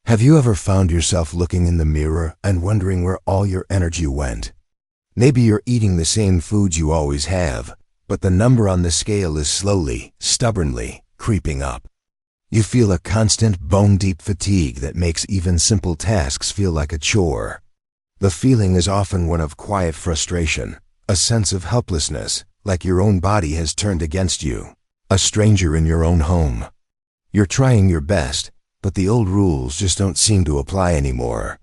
Have you ever found yourself looking in the mirror and wondering where all your energy went? Maybe you're eating the same foods you always have, but the number on the scale is slowly, stubbornly creeping up. You feel a constant bone-deep fatigue that makes even simple tasks feel like a chore. The feeling is often one of quiet frustration, a sense of helplessness, like your own body has turned against you, a stranger in your own home. You're trying your best, but the old rules just don't seem to apply anymore.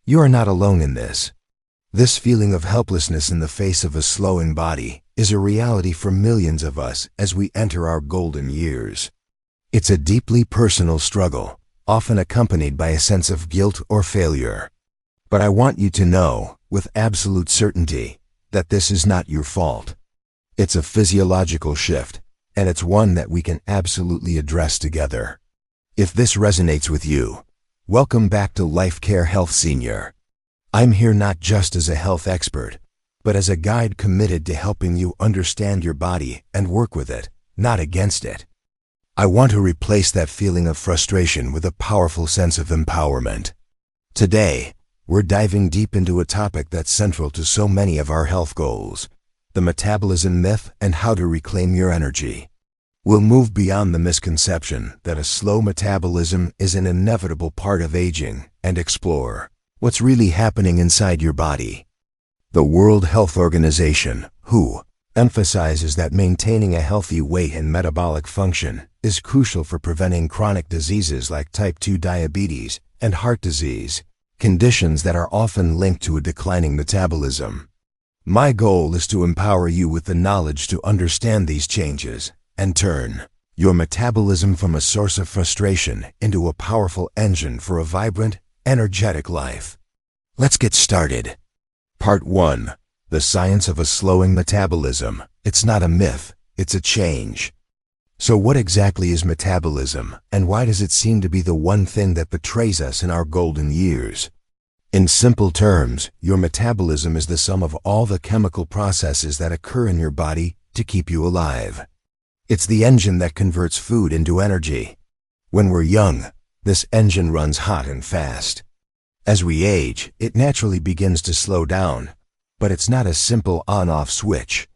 You are not alone in this. This feeling of helplessness in the face of a slowing body is a reality for millions of us as we enter our golden years. It's a deeply personal struggle, often accompanied by a sense of guilt or failure. But I want you to know, with absolute certainty, that this is not your fault. It's a physiological shift, and it's one that we can absolutely address together. If this resonates with you, welcome back to Life Care Health Senior. I'm here not just as a health expert, but as a guide committed to helping you understand your body and work with it, not against it. I want to replace that feeling of frustration with a powerful sense of empowerment. Today, we're diving deep into a topic that's central to so many of our health goals, the metabolism myth and how to reclaim your energy. We'll move beyond the misconception that a slow metabolism is an inevitable part of aging and explore what's really happening inside your body. The World Health Organization, WHO, emphasizes that maintaining a healthy weight and metabolic function is crucial for preventing chronic diseases like type 2 diabetes and heart disease, conditions that are often linked to a declining metabolism. My goal is to empower you with the knowledge to understand these changes and turn your metabolism from a source of frustration into a powerful engine for a vibrant, energetic life. Let's get started. Part 1. The science of a slowing metabolism. It's not a myth, it's a change. So what exactly is metabolism, and why does it seem to be the one thing that betrays us in our golden years? In simple terms, your metabolism is the sum of all the chemical processes that occur in your body to keep you alive. It's the engine that converts food into energy. When we're young, this engine runs hot and fast. As we age, it naturally begins to slow down, but it's not a simple on-off switch.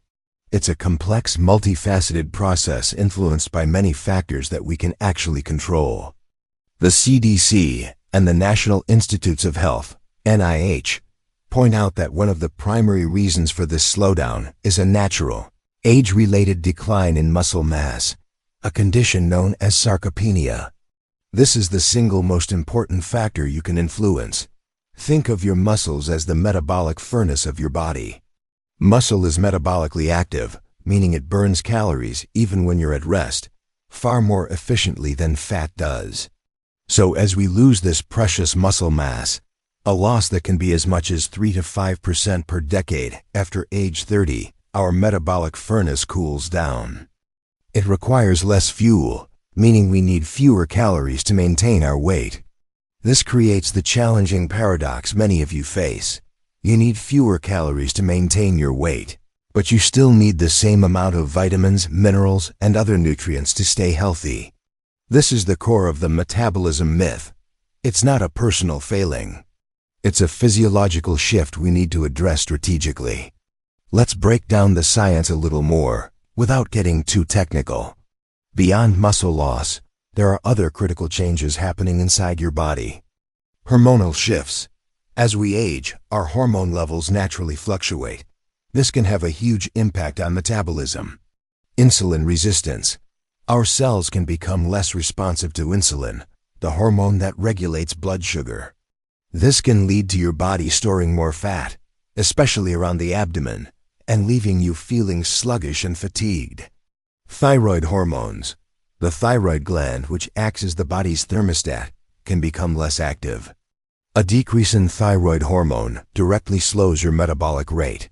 It's a complex, multifaceted process influenced by many factors that we can actually control. The CDC and the National Institutes of Health, NIH, point out that one of the primary reasons for this slowdown is a natural, age-related decline in muscle mass, a condition known as sarcopenia. This is the single most important factor you can influence. Think of your muscles as the metabolic furnace of your body. Muscle is metabolically active, meaning it burns calories even when you're at rest, far more efficiently than fat does. So as we lose this precious muscle mass, a loss that can be as much as 3 to 5% per decade after age 30, our metabolic furnace cools down. It requires less fuel, meaning we need fewer calories to maintain our weight. This creates the challenging paradox many of you face. You need fewer calories to maintain your weight, but you still need the same amount of vitamins, minerals, and other nutrients to stay healthy. This is the core of the metabolism myth. It's not a personal failing. It's a physiological shift we need to address strategically. Let's break down the science a little more, without getting too technical. Beyond muscle loss, there are other critical changes happening inside your body. Hormonal shifts. As we age, our hormone levels naturally fluctuate. This can have a huge impact on metabolism. Insulin resistance. Our cells can become less responsive to insulin, the hormone that regulates blood sugar. This can lead to your body storing more fat, especially around the abdomen, and leaving you feeling sluggish and fatigued. Thyroid hormones. The thyroid gland, which acts as the body's thermostat, can become less active. A decrease in thyroid hormone directly slows your metabolic rate.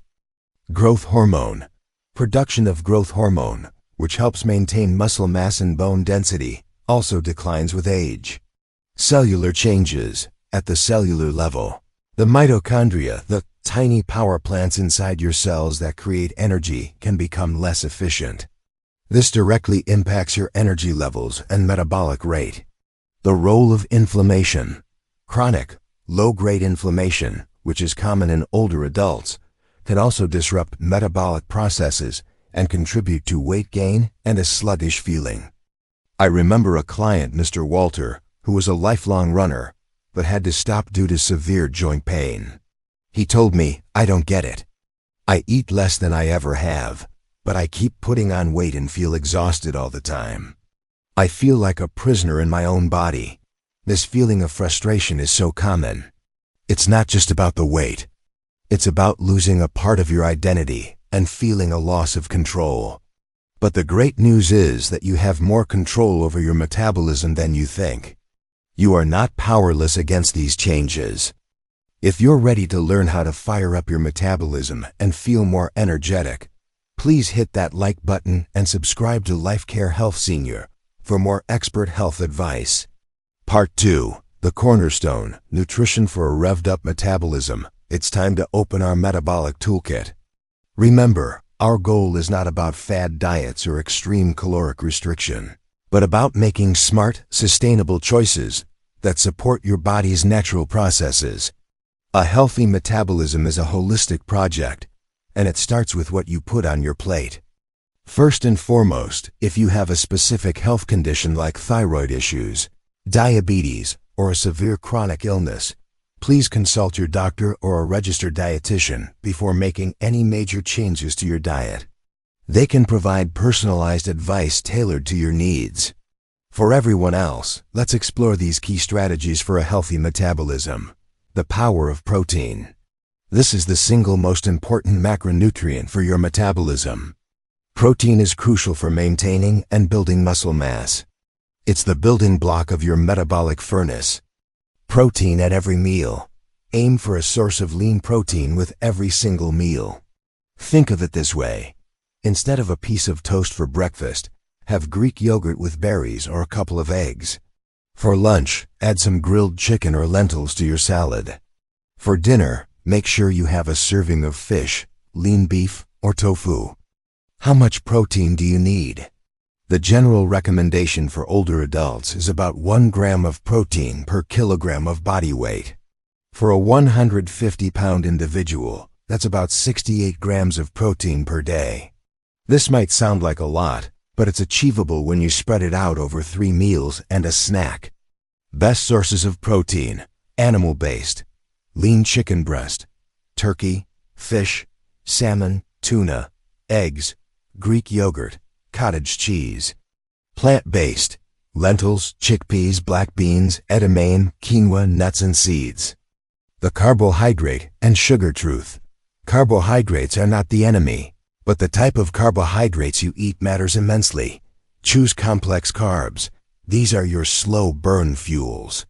Growth hormone. Production of growth hormone, which helps maintain muscle mass and bone density, also declines with age. Cellular changes. At the cellular level, the mitochondria, the tiny power plants inside your cells that create energy, can become less efficient. This directly impacts your energy levels and metabolic rate. The role of inflammation. Chronic, low-grade inflammation, which is common in older adults, can also disrupt metabolic processes and contribute to weight gain and a sluggish feeling. I remember a client, Mr. Walter, who was a lifelong runner, but had to stop due to severe joint pain. He told me, "I don't get it. I eat less than I ever have, but I keep putting on weight and feel exhausted all the time. I feel like a prisoner in my own body." This feeling of frustration is so common. It's not just about the weight. It's about losing a part of your identity and feeling a loss of control. But the great news is that you have more control over your metabolism than you think. You are not powerless against these changes. If you're ready to learn how to fire up your metabolism and feel more energetic, please hit that like button and subscribe to LifeCare Health Senior for more expert health advice. Part 2, the cornerstone, nutrition for a revved-up metabolism. It's time to open our metabolic toolkit. Remember, our goal is not about fad diets or extreme caloric restriction, but about making smart, sustainable choices that support your body's natural processes. A healthy metabolism is a holistic project, and it starts with what you put on your plate. First and foremost, if you have a specific health condition like thyroid issues, diabetes, or a severe chronic illness, please consult your doctor or a registered dietitian before making any major changes to your diet. They can provide personalized advice tailored to your needs. For everyone else, let's explore these key strategies for a healthy metabolism. The power of protein. This is the single most important macronutrient for your metabolism. Protein is crucial for maintaining and building muscle mass. It's the building block of your metabolic furnace. Protein at every meal. Aim for a source of lean protein with every single meal. Think of it this way. Instead of a piece of toast for breakfast, have Greek yogurt with berries or a couple of eggs. For lunch, add some grilled chicken or lentils to your salad. For dinner, make sure you have a serving of fish, lean beef, or tofu. How much protein do you need? The general recommendation for older adults is about 1 gram of protein per kilogram of body weight. For a 150-pound individual, that's about 68 grams of protein per day. This might sound like a lot, but it's achievable when you spread it out over 3 meals and a snack. Best sources of protein: animal-based, lean chicken breast, turkey, fish, salmon, tuna, eggs, Greek yogurt, cottage cheese. Plant-based: lentils, chickpeas, black beans, edamame, quinoa, nuts and seeds. The carbohydrate and sugar truth. Carbohydrates are not the enemy, but the type of carbohydrates you eat matters immensely. Choose complex carbs. These are your slow burn fuels.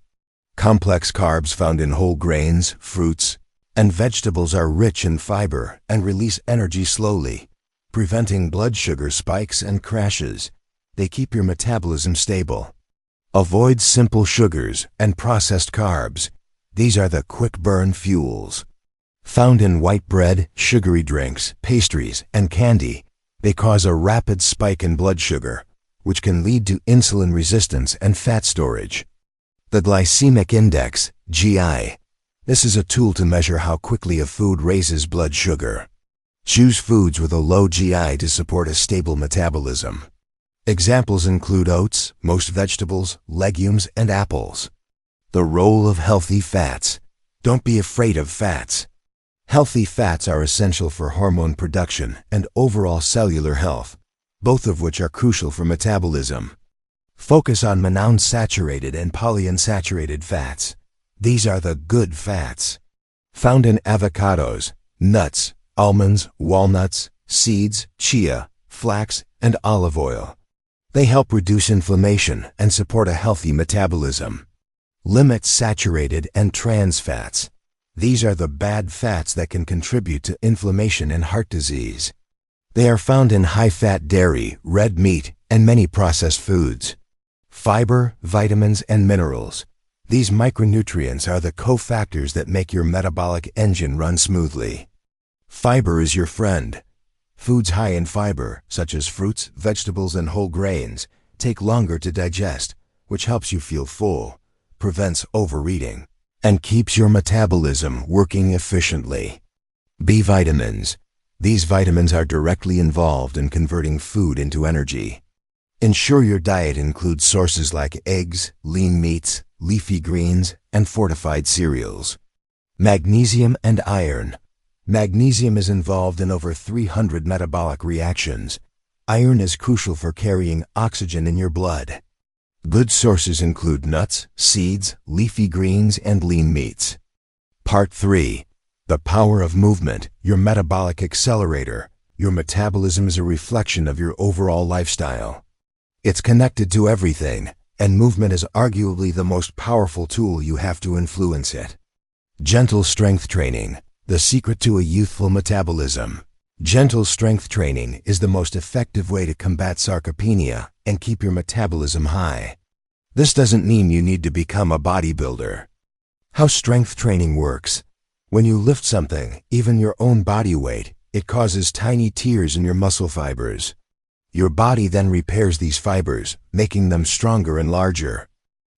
Complex carbs found in whole grains, fruits, and vegetables are rich in fiber and release energy slowly, preventing blood sugar spikes and crashes. They keep your metabolism stable. Avoid simple sugars and processed carbs. These are the quick burn fuels. Found in white bread, sugary drinks, pastries, and candy, they cause a rapid spike in blood sugar, which can lead to insulin resistance and fat storage. The glycemic index, GI. This is a tool to measure how quickly a food raises blood sugar. Choose foods with a low GI to support a stable metabolism. Examples include oats, most vegetables, legumes, and apples. The role of healthy fats. Don't be afraid of fats. Healthy fats are essential for hormone production and overall cellular health, both of which are crucial for metabolism. Focus on monounsaturated and polyunsaturated fats. These are the good fats. Found in avocados, nuts, almonds, walnuts, seeds, chia, flax, and olive oil. They help reduce inflammation and support a healthy metabolism. Limit saturated and trans fats. These are the bad fats that can contribute to inflammation and heart disease. They are found in high-fat dairy, red meat, and many processed foods. Fiber, vitamins, and minerals. These micronutrients are the cofactors that make your metabolic engine run smoothly. Fiber is your friend. Foods high in fiber, such as fruits, vegetables, and whole grains, take longer to digest, which helps you feel full, prevents overeating. and keeps your metabolism working efficiently. B vitamins. These vitamins are directly involved in converting food into energy. Ensure your diet includes sources like eggs, lean meats, leafy greens, and fortified cereals. Magnesium and iron. Magnesium is involved in over 300 metabolic reactions. Iron is crucial for carrying oxygen in your blood. Good sources include nuts, seeds, leafy greens, and lean meats. Part 3. The power of movement, your metabolic accelerator. Your metabolism is a reflection of your overall lifestyle. It's connected to everything, and movement is arguably the most powerful tool you have to influence it. Gentle strength training, the secret to a youthful metabolism. Gentle strength training is the most effective way to combat sarcopenia and keep your metabolism high. This doesn't mean you need to become a bodybuilder. How strength training works. When you lift something, even your own body weight, it causes tiny tears in your muscle fibers. Your body then repairs these fibers, making them stronger and larger.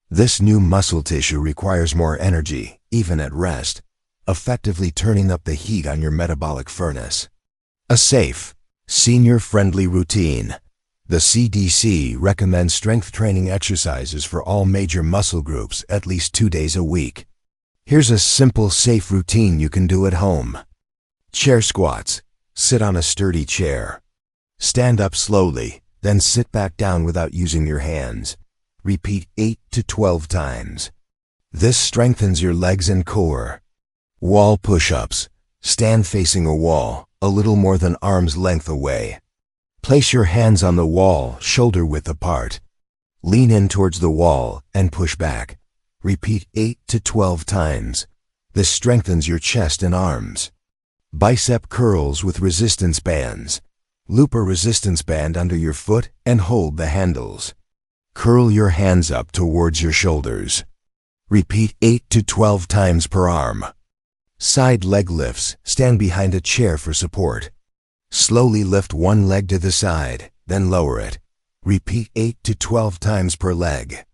This new muscle tissue requires more energy, even at rest, effectively turning up the heat on your metabolic furnace. A safe, senior-friendly routine. The CDC recommends strength training exercises for all major muscle groups at least 2 days a week. Here's a simple, safe routine you can do at home. Chair squats. Sit on a sturdy chair. Stand up slowly, then sit back down without using your hands. Repeat 8 to 12 times. This strengthens your legs and core. Wall push-ups. Stand facing a wall, a little more than arm's length away. Place your hands on the wall, shoulder width apart. Lean in towards the wall and push back. Repeat 8 to 12 times. This strengthens your chest and arms. Bicep curls with resistance bands. Loop a resistance band under your foot and hold the handles. Curl your hands up towards your shoulders. Repeat 8 to 12 times per arm. Side leg lifts. Stand behind a chair for support. Slowly lift one leg to the side, then lower it. Repeat 8 to 12 times per leg.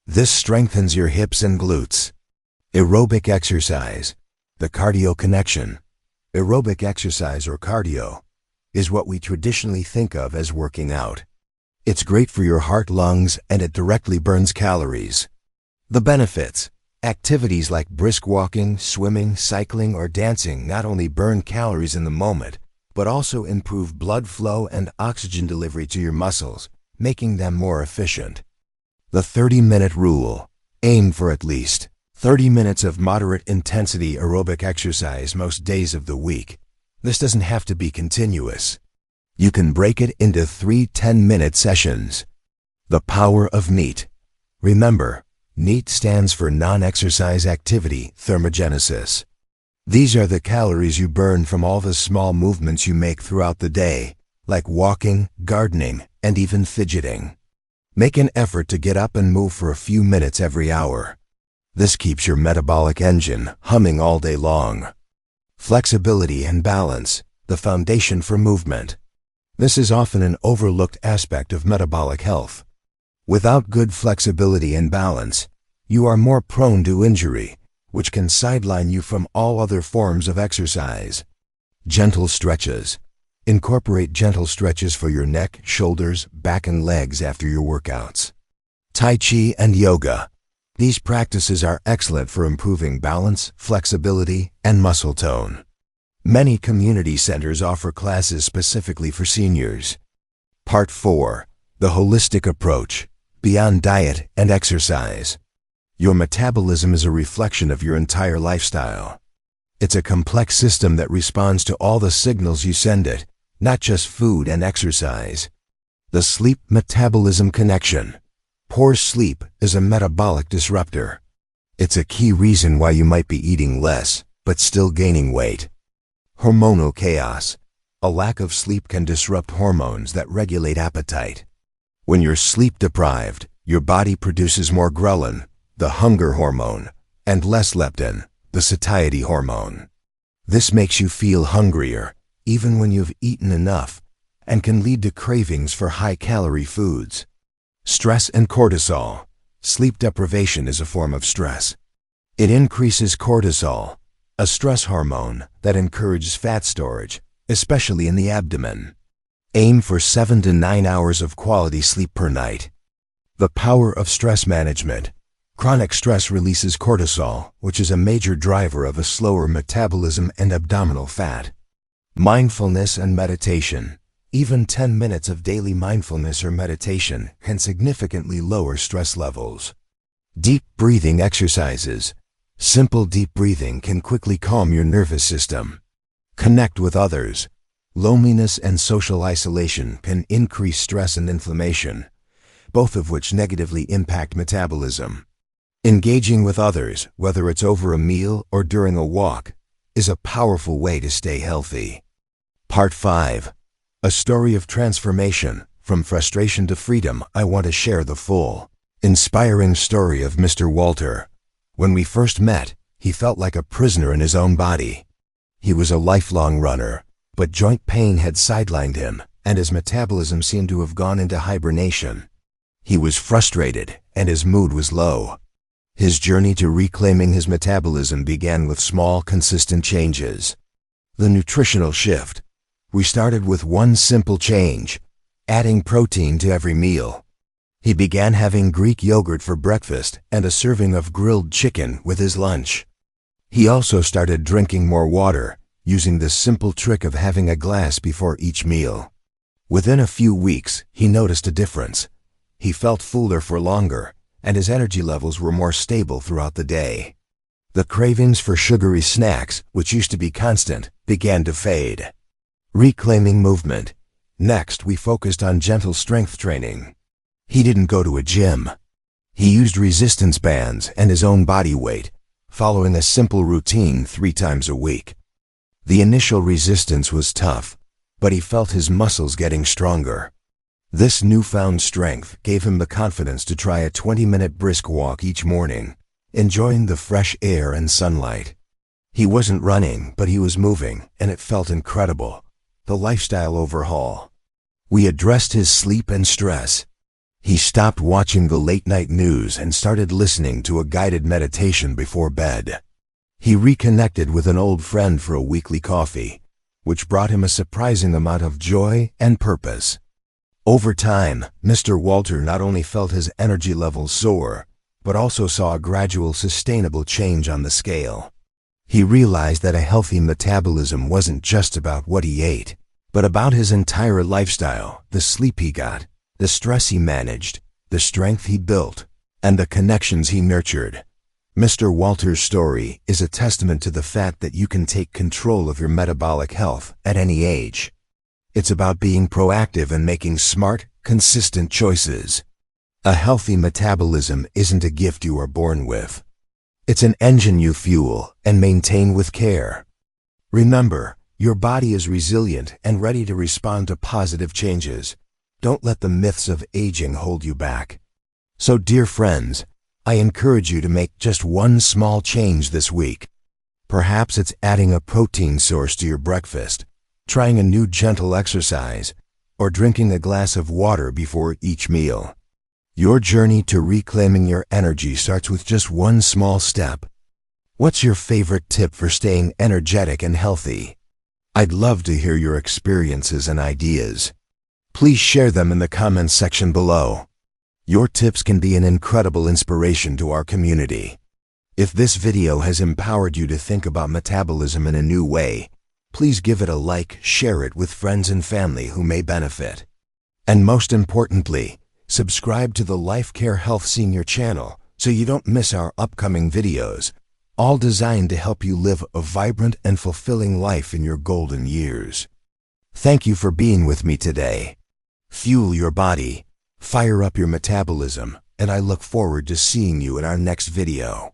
This strengthens your hips and glutes. Aerobic exercise. The cardio connection. Aerobic exercise, or cardio, is what we traditionally think of as working out. It's great for your heart, lungs, and it directly burns calories. The benefits. Activities like brisk walking, swimming, cycling, or dancing not only burn calories in the moment, but also improve blood flow and oxygen delivery to your muscles, making them more efficient. The 30-minute rule. Aim for at least 30 minutes of moderate intensity aerobic exercise most days of the week. This doesn't have to be continuous. You can break it into 3 10-minute sessions. The power of NEAT. Remember, NEAT stands for non-exercise activity thermogenesis. These are the calories you burn from all the small movements you make throughout the day, like walking, gardening, and even fidgeting. Make an effort to get up and move for a few minutes every hour. This keeps your metabolic engine humming all day long. Flexibility and balance, the foundation for movement. This is often an overlooked aspect of metabolic health. Without good flexibility and balance, you are more prone to injury, which can sideline you from all other forms of exercise. Gentle stretches. Incorporate gentle stretches for your neck, shoulders, back, and legs after your workouts. Tai Chi and yoga. These practices are excellent for improving balance, flexibility, and muscle tone. Many community centers offer classes specifically for seniors. Part 4. The holistic approach, beyond diet and exercise. Your metabolism is a reflection of your entire lifestyle. It's a complex system that responds to all the signals you send it, not just food and exercise. The sleep-metabolism connection. Poor sleep is a metabolic disruptor. It's a key reason why you might be eating less, but still gaining weight. Hormonal chaos. A lack of sleep can disrupt hormones that regulate appetite. When you're sleep deprived, your body produces more ghrelin, the hunger hormone, and less leptin, the satiety hormone. This makes you feel hungrier, even when you've eaten enough, and can lead to cravings for high-calorie foods. Stress and cortisol. Sleep deprivation is a form of stress. It increases cortisol, a stress hormone that encourages fat storage, especially in the abdomen. Aim for 7 to 9 hours of quality sleep per night. The power of stress management. Chronic stress releases cortisol, which is a major driver of a slower metabolism and abdominal fat. Mindfulness and meditation. Even 10 minutes of daily mindfulness or meditation can significantly lower stress levels. Deep breathing exercises. Simple deep breathing can quickly calm your nervous system. Connect with others. Loneliness and social isolation can increase stress and inflammation, both of which negatively impact metabolism. Engaging with others, whether it's over a meal or during a walk, is a powerful way to stay healthy. Part 5. A story of transformation. From frustration to freedom. I want to share the full, inspiring story of Mr. Walter. When we first met, he felt like a prisoner in his own body. He was a lifelong runner, but joint pain had sidelined him, and his metabolism seemed to have gone into hibernation. He was frustrated, and his mood was low. His journey to reclaiming his metabolism began with small, consistent changes. The nutritional shift. We started with one simple change: adding protein to every meal. He began having Greek yogurt for breakfast and a serving of grilled chicken with his lunch. He also started drinking more water, using the simple trick of having a glass before each meal. Within a few weeks, he noticed a difference. He felt fuller for longer, and his energy levels were more stable throughout the day. The cravings for sugary snacks, which used to be constant, began to fade. Reclaiming movement. Next, we focused on gentle strength training. He didn't go to a gym. He used resistance bands and his own body weight, following a simple routine 3 times a week. The initial resistance was tough, but he felt his muscles getting stronger. This newfound strength gave him the confidence to try a 20-minute brisk walk each morning, enjoying the fresh air and sunlight. He wasn't running, but he was moving, and it felt incredible. The lifestyle overhaul. We addressed his sleep and stress. He stopped watching the late-night news and started listening to a guided meditation before bed. He reconnected with an old friend for a weekly coffee, which brought him a surprising amount of joy and purpose. Over time, Mr. Walter not only felt his energy levels soar, but also saw a gradual, sustainable change on the scale. He realized that a healthy metabolism wasn't just about what he ate, but about his entire lifestyle, the sleep he got, the stress he managed, the strength he built, and the connections he nurtured. Mr. Walter's story is a testament to the fact that you can take control of your metabolic health at any age. It's about being proactive and making smart, consistent choices. A healthy metabolism isn't a gift you are born with. It's an engine you fuel and maintain with care. Remember, your body is resilient and ready to respond to positive changes. Don't let the myths of aging hold you back. So, dear friends, I encourage you to make just one small change this week. Perhaps it's adding a protein source to your breakfast, trying a new gentle exercise, or drinking a glass of water before each meal. Your journey to reclaiming your energy starts with just one small step. What's your favorite tip for staying energetic and healthy? I'd love to hear your experiences and ideas. Please share them in the comments section below. Your tips can be an incredible inspiration to our community. If this video has empowered you to think about metabolism in a new way, please give it a like, share it with friends and family who may benefit. And most importantly, subscribe to the Life Care Health Senior channel so you don't miss our upcoming videos, all designed to help you live a vibrant and fulfilling life in your golden years. Thank you for being with me today. Fuel your body, fire up your metabolism, and I look forward to seeing you in our next video.